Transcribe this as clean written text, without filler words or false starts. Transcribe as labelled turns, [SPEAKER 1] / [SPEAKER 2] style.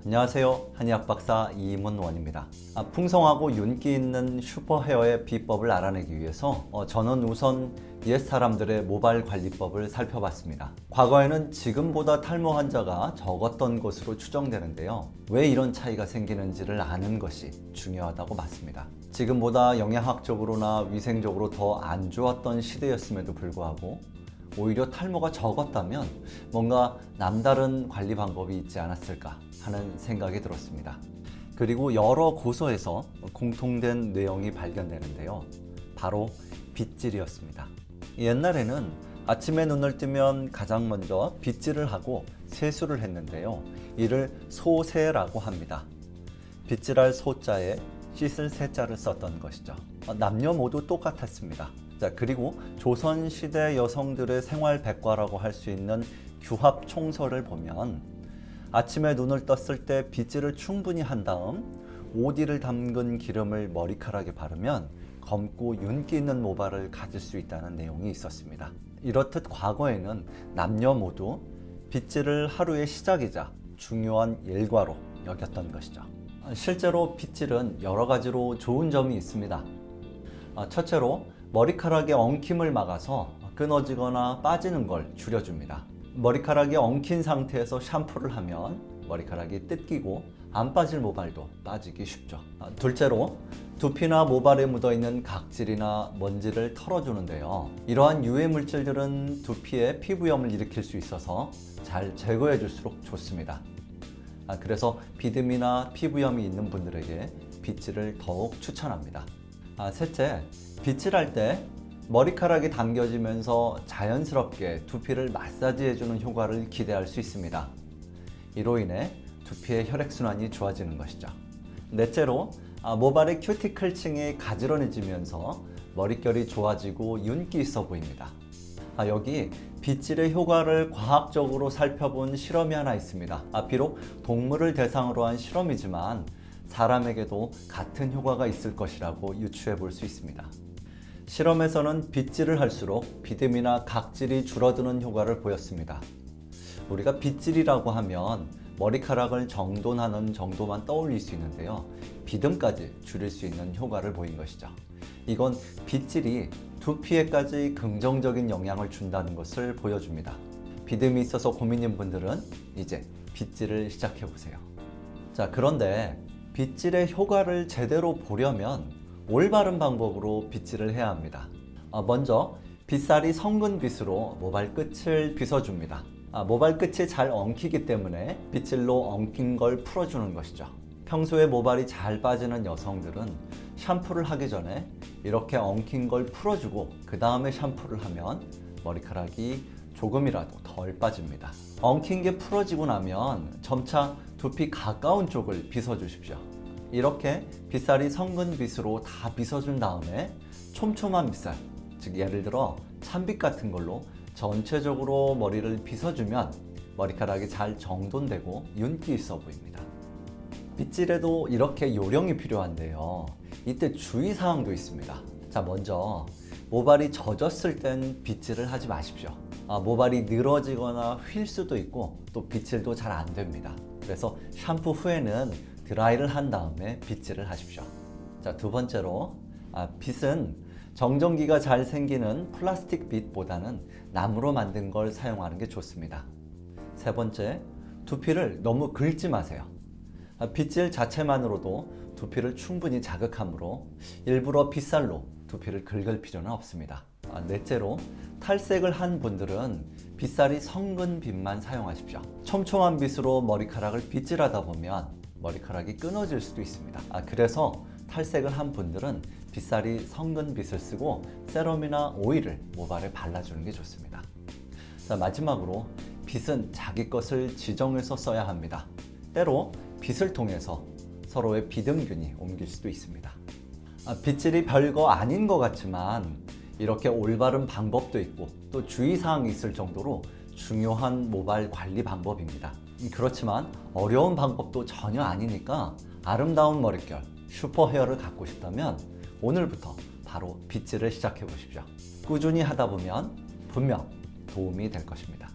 [SPEAKER 1] 안녕하세요. 한의학 박사 이문원입니다. 풍성하고 윤기 있는 슈퍼 헤어의 비법을 알아내기 위해서 저는 우선 옛 사람들의 모발 관리법을 살펴봤습니다. 과거에는 지금보다 탈모 환자가 적었던 것으로 추정되는데요. 왜 이런 차이가 생기는지를 아는 것이 중요하다고 봤습니다. 지금보다 영양학적으로나 위생적으로 더 안 좋았던 시대였음에도 불구하고 오히려 탈모가 적었다면 뭔가 남다른 관리 방법이 있지 않았을까 하는 생각이 들었습니다. 그리고 여러 고서에서 공통된 내용이 발견되는데요. 바로 빗질이었습니다. 옛날에는 아침에 눈을 뜨면 가장 먼저 빗질을 하고 세수를 했는데요. 이를 소세라고 합니다. 빗질할 소자에 씻을 세자를 썼던 것이죠. 남녀 모두 똑같았습니다. 그리고 조선시대 여성들의 생활 백과라고 할 수 있는 규합 총서를 보면 아침에 눈을 떴을 때 빗질을 충분히 한 다음 오디를 담근 기름을 머리카락에 바르면 검고 윤기 있는 모발을 가질 수 있다는 내용이 있었습니다. 이렇듯 과거에는 남녀 모두 빗질을 하루의 시작이자 중요한 일과로 여겼던 것이죠. 실제로 빗질은 여러 가지로 좋은 점이 있습니다. 첫째로 머리카락의 엉킴을 막아서 끊어지거나 빠지는 걸 줄여줍니다. 머리카락이 엉킨 상태에서 샴푸를 하면 머리카락이 뜯기고 안 빠질 모발도 빠지기 쉽죠. 둘째로 두피나 모발에 묻어있는 각질이나 먼지를 털어주는데요. 이러한 유해 물질들은 두피에 피부염을 일으킬 수 있어서 잘 제거해 줄수록 좋습니다. 그래서 비듬이나 피부염이 있는 분들에게 빗질을 더욱 추천합니다. 셋째, 빗질할 때 머리카락이 당겨지면서 자연스럽게 두피를 마사지해주는 효과를 기대할 수 있습니다. 이로 인해 두피의 혈액순환이 좋아지는 것이죠. 넷째로 모발의 큐티클층이 가지런해지면서 머릿결이 좋아지고 윤기 있어 보입니다. 여기 빗질의 효과를 과학적으로 살펴본 실험이 하나 있습니다. 비록 동물을 대상으로 한 실험이지만 사람에게도 같은 효과가 있을 것이라고 유추해 볼 수 있습니다. 실험에서는 빗질을 할수록 비듬이나 각질이 줄어드는 효과를 보였습니다. 우리가 빗질이라고 하면 머리카락을 정돈하는 정도만 떠올릴 수 있는데요. 비듬까지 줄일 수 있는 효과를 보인 것이죠. 이건 빗질이 두피에까지 긍정적인 영향을 준다는 것을 보여줍니다. 비듬이 있어서 고민인 분들은 이제 빗질을 시작해 보세요. 그런데 빗질의 효과를 제대로 보려면 올바른 방법으로 빗질을 해야 합니다. 먼저 빗살이 섞은 빗으로 모발 끝을 빗어줍니다. 모발 끝이 잘 엉키기 때문에 빗질로 엉킨 걸 풀어주는 것이죠. 평소에 모발이 잘 빠지는 여성들은 샴푸를 하기 전에 이렇게 엉킨 걸 풀어주고 그 다음에 샴푸를 하면 머리카락이 조금이라도 덜 빠집니다. 엉킨 게 풀어지고 나면 점차 두피 가까운 쪽을 빗어주십시오. 이렇게 빗살이 섞은 빗으로 다 빗어준 다음에 촘촘한 빗살, 즉 예를 들어 찬빗 같은 걸로 전체적으로 머리를 빗어주면 머리카락이 잘 정돈되고 윤기 있어 보입니다. 빗질에도 이렇게 요령이 필요한데요. 이때 주의사항도 있습니다. 먼저 모발이 젖었을 땐 빗질을 하지 마십시오. 모발이 늘어지거나 휠 수도 있고 또 빗질도 잘 안 됩니다. 그래서 샴푸 후에는 드라이를 한 다음에 빗질을 하십시오. 두 번째로 빗은 정전기가 잘 생기는 플라스틱 빗보다는 나무로 만든 걸 사용하는 게 좋습니다. 세 번째, 두피를 너무 긁지 마세요. 빗질 자체만으로도 두피를 충분히 자극하므로 일부러 빗살로 두피를 긁을 필요는 없습니다. 넷째로, 탈색을 한 분들은 빗살이 섞은 빗만 사용하십시오. 촘촘한 빗으로 머리카락을 빗질하다 보면 머리카락이 끊어질 수도 있습니다. 그래서 탈색을 한 분들은 빗살이 섞은 빗을 쓰고 세럼이나 오일을 모발에 발라주는 게 좋습니다. 마지막으로 빗은 자기 것을 지정해서 써야 합니다. 때로 빗을 통해서 서로의 비듬균이 옮길 수도 있습니다. 빗질이 별거 아닌 것 같지만 이렇게 올바른 방법도 있고 또 주의사항이 있을 정도로 중요한 모발 관리 방법입니다. 그렇지만 어려운 방법도 전혀 아니니까 아름다운 머릿결, 슈퍼 헤어를 갖고 싶다면 오늘부터 바로 빗질을 시작해 보십시오. 꾸준히 하다 보면 분명 도움이 될 것입니다.